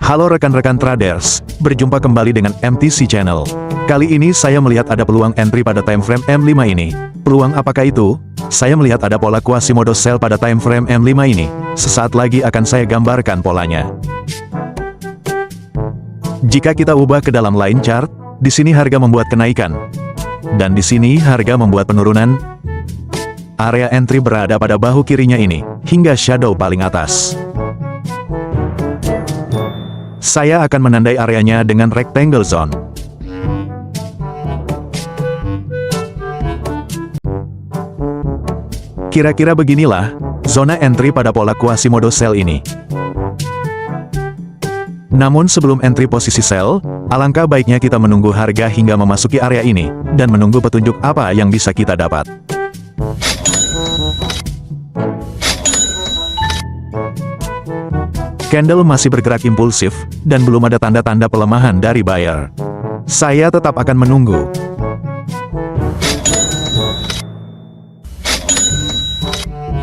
Halo rekan-rekan traders, berjumpa kembali dengan MTC Channel. Kali ini saya melihat ada peluang entry pada time frame M5 ini. Peluang apakah itu? Saya melihat ada pola Quasimodo sell pada time frame M5 ini. Sesaat lagi akan saya gambarkan polanya. Jika kita ubah ke dalam line chart, di sini harga membuat kenaikan. Dan di sini harga membuat penurunan. Area entry berada pada bahu kirinya ini, hingga shadow paling atas. Saya akan menandai areanya dengan rectangle zone. Kira-kira beginilah zona entry pada pola Quasimodo sell ini. Namun sebelum entry posisi sell, alangkah baiknya kita menunggu harga hingga memasuki area ini, dan menunggu petunjuk apa yang bisa kita dapat. Candle masih bergerak impulsif, dan belum ada tanda-tanda pelemahan dari buyer. Saya tetap akan menunggu.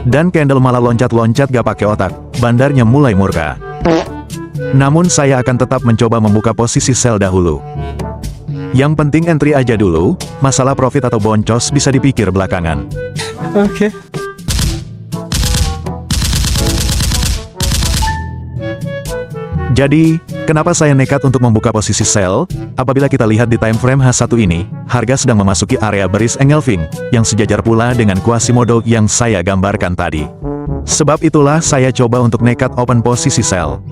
Dan candle malah loncat-loncat gak pakai otak, bandarnya mulai murka. Namun saya akan tetap mencoba membuka posisi sell dahulu. Yang penting entry aja dulu, masalah profit atau boncos bisa dipikir belakangan. Oke. Jadi, kenapa saya nekat untuk membuka posisi sell? Apabila kita lihat di time frame H1 ini, harga sedang memasuki area bearish engulfing, yang sejajar pula dengan Quasimodo yang saya gambarkan tadi. Sebab itulah saya coba untuk nekat open posisi sell.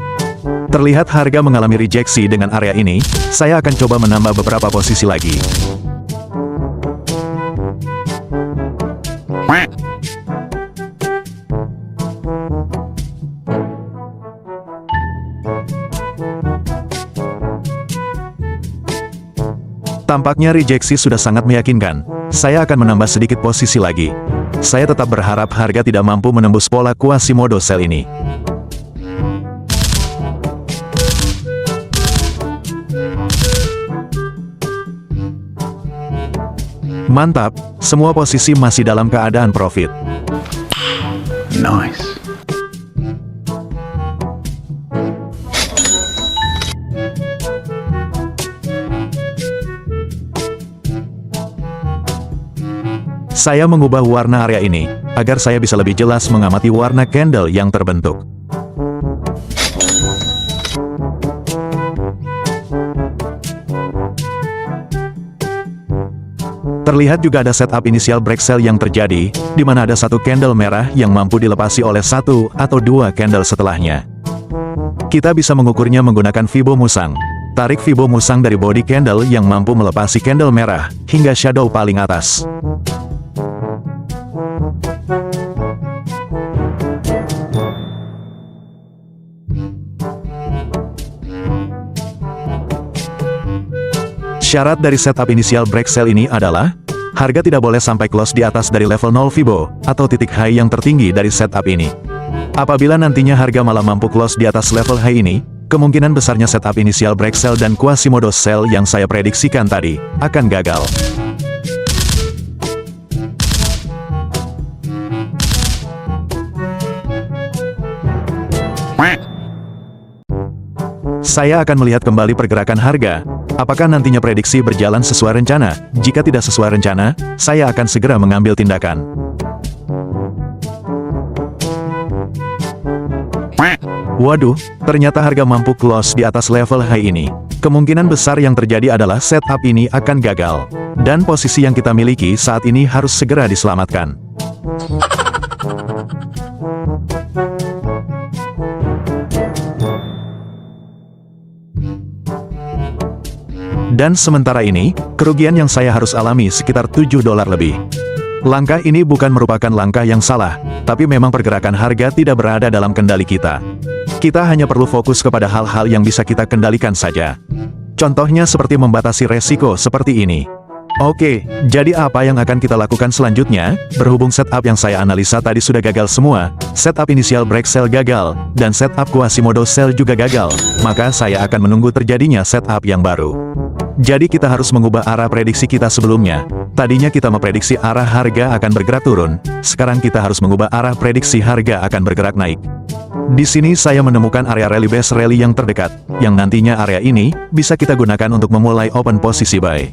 Terlihat harga mengalami rejeksi dengan area ini, saya akan coba menambah beberapa posisi lagi. Tampaknya rejeksi sudah sangat meyakinkan. Saya akan menambah sedikit posisi lagi. Saya tetap berharap harga tidak mampu menembus pola Quasimodo sell ini. Mantap, semua posisi masih dalam keadaan profit. Nice. Saya mengubah warna area ini, agar saya bisa lebih jelas mengamati warna candle yang terbentuk. Terlihat juga ada setup inisial break sell yang terjadi, di mana ada satu candle merah yang mampu dilepasi oleh satu atau dua candle setelahnya. Kita bisa mengukurnya menggunakan Fibo Musang. Tarik Fibo Musang dari body candle yang mampu melepasi candle merah, hingga shadow paling atas. Syarat dari setup inisial break sell ini adalah, harga tidak boleh sampai close di atas dari level 0 Fibo, atau titik high yang tertinggi dari setup ini. Apabila nantinya harga malah mampu close di atas level high ini, kemungkinan besarnya setup inisial break sell dan Quasimodo sell yang saya prediksikan tadi, akan gagal. Saya akan melihat kembali pergerakan harga. Apakah nantinya prediksi berjalan sesuai rencana? Jika tidak sesuai rencana, saya akan segera mengambil tindakan. Waduh, ternyata harga mampu close di atas level high ini. Kemungkinan besar yang terjadi adalah setup ini akan gagal. Dan posisi yang kita miliki saat ini harus segera diselamatkan. Dan sementara ini, kerugian yang saya harus alami sekitar $7 lebih. Langkah ini bukan merupakan langkah yang salah, tapi memang pergerakan harga tidak berada dalam kendali kita. Kita hanya perlu fokus kepada hal-hal yang bisa kita kendalikan saja. Contohnya seperti membatasi resiko seperti ini. Oke, jadi apa yang akan kita lakukan selanjutnya? Berhubung setup yang saya analisa tadi sudah gagal semua, setup inisial break sell gagal, dan setup Quasimodo sell juga gagal, maka saya akan menunggu terjadinya setup yang baru. Jadi kita harus mengubah arah prediksi kita sebelumnya. Tadinya kita memprediksi arah harga akan bergerak turun, sekarang kita harus mengubah arah prediksi harga akan bergerak naik. Di sini saya menemukan area rally base rally yang terdekat, yang nantinya area ini bisa kita gunakan untuk memulai open posisi buy.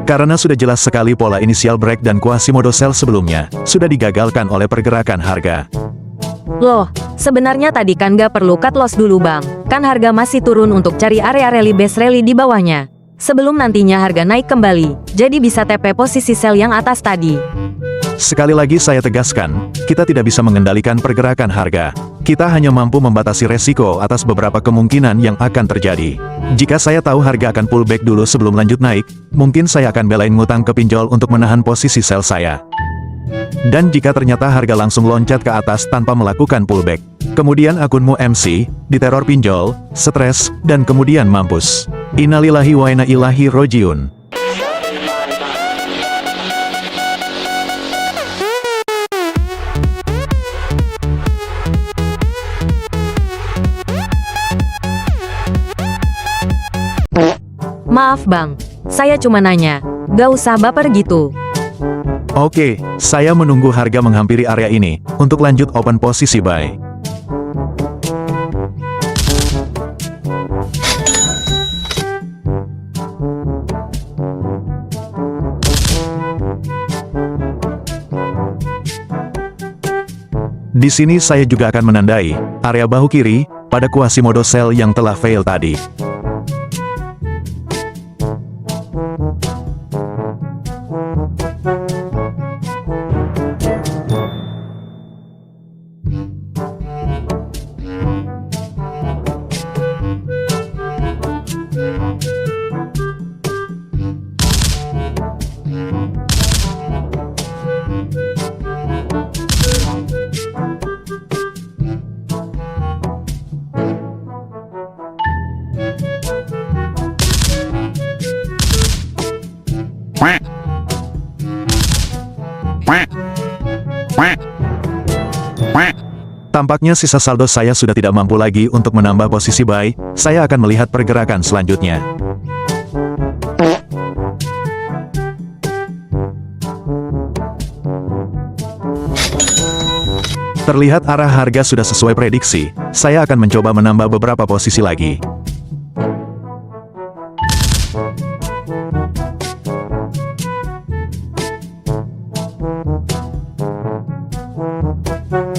Karena sudah jelas sekali pola initial break dan Quasimodo sell sebelumnya, sudah digagalkan oleh pergerakan harga. Loh, sebenarnya tadi kan gak perlu cut loss dulu bang, kan harga masih turun untuk cari area rally base rally di bawahnya. Sebelum nantinya harga naik kembali, jadi bisa TP posisi sell yang atas tadi. Sekali lagi saya tegaskan, kita tidak bisa mengendalikan pergerakan harga. Kita hanya mampu membatasi resiko atas beberapa kemungkinan yang akan terjadi. Jika saya tahu harga akan pullback dulu sebelum lanjut naik, mungkin saya akan belain ngutang ke pinjol untuk menahan posisi sell saya. Dan jika ternyata harga langsung loncat ke atas tanpa melakukan pullback, kemudian akunmu MC, diteror pinjol, stres, dan kemudian mampus. Innalillahi wa inna ilaihi rojiun. Maaf bang, saya cuma nanya, gak usah baper gitu. Oke, saya menunggu harga menghampiri area ini, untuk lanjut open posisi buy. Di sini saya juga akan menandai area bahu kiri pada Quasimodo sell yang telah fail tadi. Tampaknya sisa saldo saya sudah tidak mampu lagi untuk menambah posisi buy, saya akan melihat pergerakan selanjutnya. Terlihat arah harga sudah sesuai prediksi, saya akan mencoba menambah beberapa posisi lagi.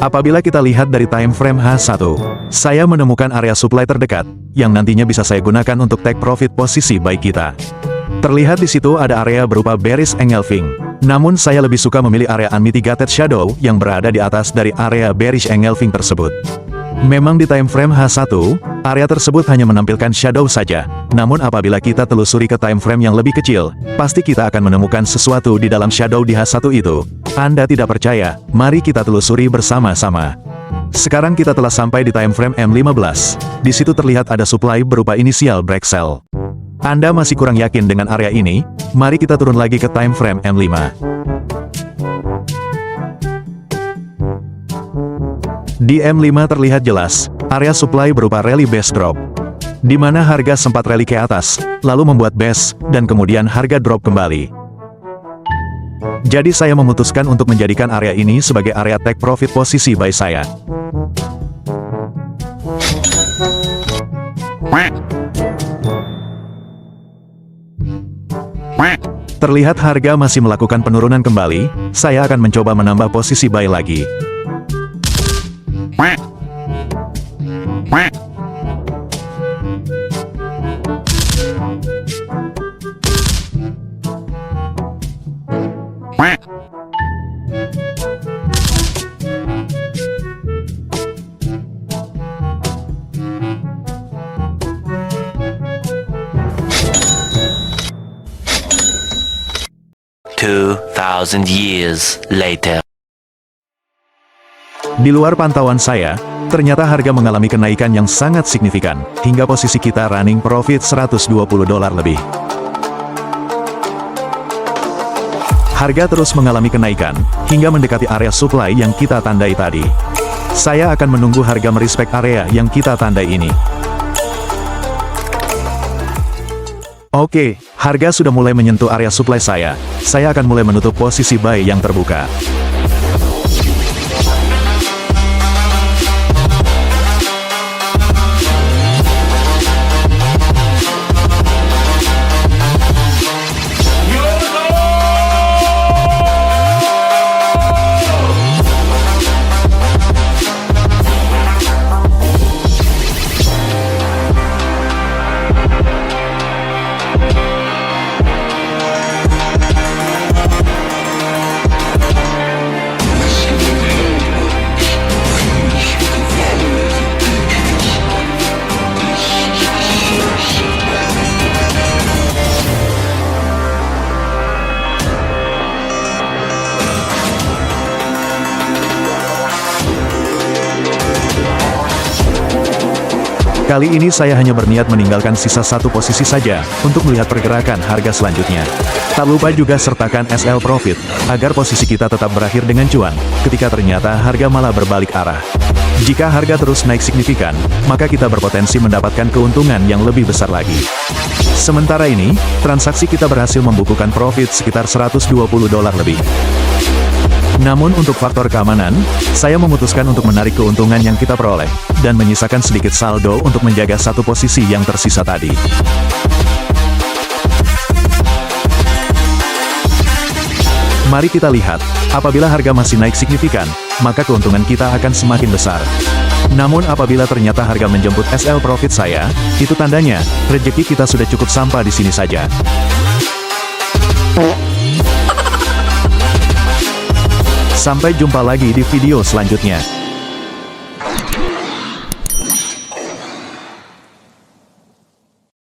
Apabila kita lihat dari time frame H1, saya menemukan area supply terdekat, yang nantinya bisa saya gunakan untuk take profit posisi buy kita. Terlihat di situ ada area berupa bearish engulfing, namun saya lebih suka memilih area unmitigated shadow yang berada di atas dari area bearish engulfing tersebut. Memang di time frame H1, area tersebut hanya menampilkan shadow saja, namun apabila kita telusuri ke time frame yang lebih kecil, pasti kita akan menemukan sesuatu di dalam shadow di H1 itu. Anda tidak percaya? Mari kita telusuri bersama-sama. Sekarang kita telah sampai di time frame M15. Di situ terlihat ada supply berupa initial break sell. Anda masih kurang yakin dengan area ini? Mari kita turun lagi ke time frame M5. Di M5 terlihat jelas, area supply berupa rally base drop, di mana harga sempat rally ke atas, lalu membuat base, dan kemudian harga drop kembali. Jadi saya memutuskan untuk menjadikan area ini sebagai area take profit posisi buy saya. Terlihat harga masih melakukan penurunan kembali, saya akan mencoba menambah posisi buy lagi. Thousand years later. Di luar pantauan saya, ternyata harga mengalami kenaikan yang sangat signifikan, hingga posisi kita running profit $120 lebih. Harga terus mengalami kenaikan, hingga mendekati area supply yang kita tandai tadi. Saya akan menunggu harga merespek area yang kita tandai ini. Oke, harga sudah mulai menyentuh area supply saya. Saya akan mulai menutup posisi buy yang terbuka. Kali ini saya hanya berniat meninggalkan sisa satu posisi saja, untuk melihat pergerakan harga selanjutnya. Tak lupa juga sertakan SL Profit, agar posisi kita tetap berakhir dengan cuan, ketika ternyata harga malah berbalik arah. Jika harga terus naik signifikan, maka kita berpotensi mendapatkan keuntungan yang lebih besar lagi. Sementara ini, transaksi kita berhasil membukukan profit sekitar $120 lebih. Namun untuk faktor keamanan, saya memutuskan untuk menarik keuntungan yang kita peroleh, dan menyisakan sedikit saldo untuk menjaga satu posisi yang tersisa tadi. Mari kita lihat, apabila harga masih naik signifikan, maka keuntungan kita akan semakin besar. Namun apabila ternyata harga menjemput SL Profit saya, itu tandanya, rezeki kita sudah cukup sampai di sini saja. Sampai jumpa lagi di video selanjutnya.